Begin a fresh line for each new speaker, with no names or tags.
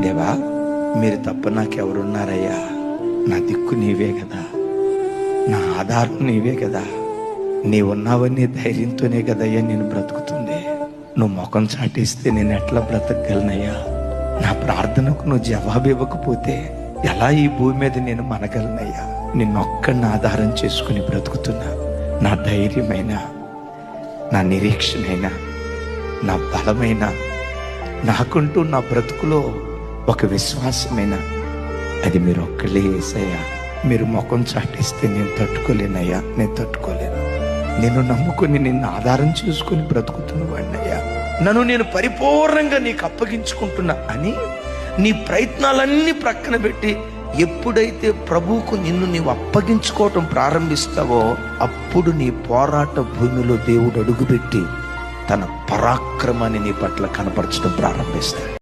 దేవా, మీరు తప్ప నాకెవరున్నారయ్యా? నా దిక్కు నీవే కదా, నా ఆధారం నీవే కదా. నీవున్నావని ధైర్యంతోనే కదయ్యా నేను బ్రతుకుతుంది. నువ్వు ముఖం చాటేస్తే నేను ఎట్లా బ్రతకగలనయ్యా? నా ప్రార్థనకు నువ్వు జవాబు ఇవ్వకపోతే ఎలా ఈ భూమి మీద నేను మనగలనయ్యా? నిన్నొక్కడిని ఆధారం చేసుకుని బ్రతుకుతున్నా. నా ధైర్యమైన, నా నిరీక్షణైనా, నా బలమైన, నాకుంటూ నా బ్రతుకులో ఒక విశ్వాసమైన, అది మీరు ఒక్కళ్ళే యేసయ్యా. మీరు ముఖం చాటిస్తే నేను తట్టుకోలేనయ్యా, నేను తట్టుకోలేను. నేను నమ్ముకుని నిన్ను ఆధారం చేసుకుని బ్రతుకుతున్న వాడినయ్యా. నన్ను నేను పరిపూర్ణంగా నీకు అప్పగించుకుంటున్నా అని నీ ప్రయత్నాలన్నీ ప్రక్కన పెట్టి ఎప్పుడైతే ప్రభువుకు నిన్ను నీవు అప్పగించుకోవటం ప్రారంభిస్తావో అప్పుడు నీ పోరాట భూమిలో దేవుడు అడుగుపెట్టి తన పరాక్రమాన్ని నీ పట్ల కనపరచడం ప్రారంభిస్తాడు.